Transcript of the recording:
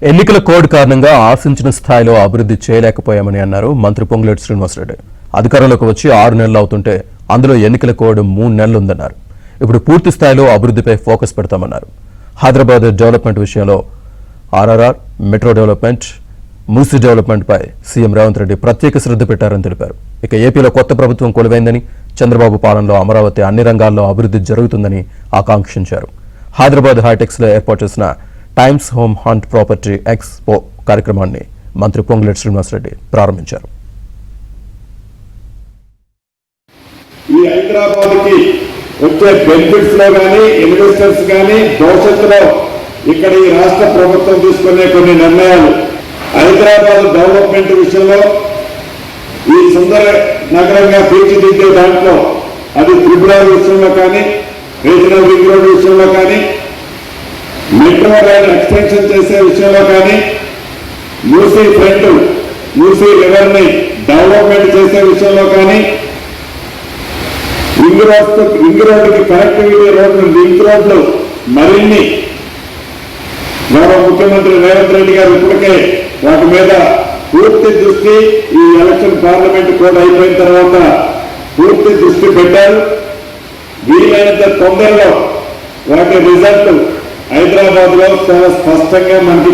ఎన్నికల కోడ్ కారణంగా ఆశించిన స్థాయిలో అభివృద్ధి చేయలేకపోయామని అన్నారు మంత్రి పొంగులేటి శ్రీనివాసరెడ్డి. అధికారంలోకి వచ్చి 6 నెలలు అవుతుంటే అందులో ఎన్నికల కోడ్ 3 నెలలు ఉందన్నారు. ఇప్పుడు పూర్తి స్థాయిలో అభివృద్ధిపై ఫోకస్ పెడతామన్నారు. హైదరాబాద్ డెవలప్మెంట్ విషయంలో RRR, metro development, Musi development పై సీఎం రేవంత్ రెడ్డి ప్రత్యేక శ్రద్ధ పెట్టారని తెలిపారు. ఇక ఏపీలో కొత్త ప్రభుత్వం కొలువైందని, చంద్రబాబు పాలనలో అమరావతి అన్ని రంగాల్లో అభివృద్ధి జరుగుతుందని ఆకాంక్షించారు. హైదరాబాద్ హైటెక్స్ లో ఏర్పాటు చేసిన times home hunt property expo కార్యక్రమాన్ని మంత్రి పొంగులేటి శ్రీనివాసరెడ్డి ప్రారంభించారు. ఈ హైదరాబాద్ కి వచ్చే బెనిఫిట్స్ లో కానీ ఇన్వెస్టర్స్ కానీ భవిష్యత్తులో ఇక్కడ ఈ రాష్ట్ర ప్రభుత్వం తీసుకునే కొన్ని నిర్ణయాలు హైదరాబాద్ డెవలప్మెంట్ విషయంలో ఈ సుందర నగరంగా తీర్చిదిద్దే దాంట్లో అది త్రిపుర విషయంలో కానీ, రీజనల్ రింగ్ రోడ్ విషయంలో కానీ, మెట్రో రైల్ ఎక్స్టెన్షన్ చేసే విషయంలో కానీ, మూసీ ఫ్రంట్, మూసీ రివర్ ని డెవలప్మెంట్ చేసే విషయంలో కానీ, రింగ్ రోడ్డుకి కనెక్టివిటీ రోడ్లు, లింక్ రోడ్లు మరిన్ని గౌరవ ముఖ్యమంత్రి రేవంత్ రెడ్డి గారు ఇప్పటికే వాటి మీద పూర్తి దృష్టి ఈ ఎలక్షన్ పార్లమెంట్ కూడా అయిపోయిన తర్వాత పూర్తి దృష్టి పెట్టారు. వీలైనంత తొందరలో వాటి రిజల్ట్ హైదరాబాద్ లో చాలా స్పష్టంగా మనకి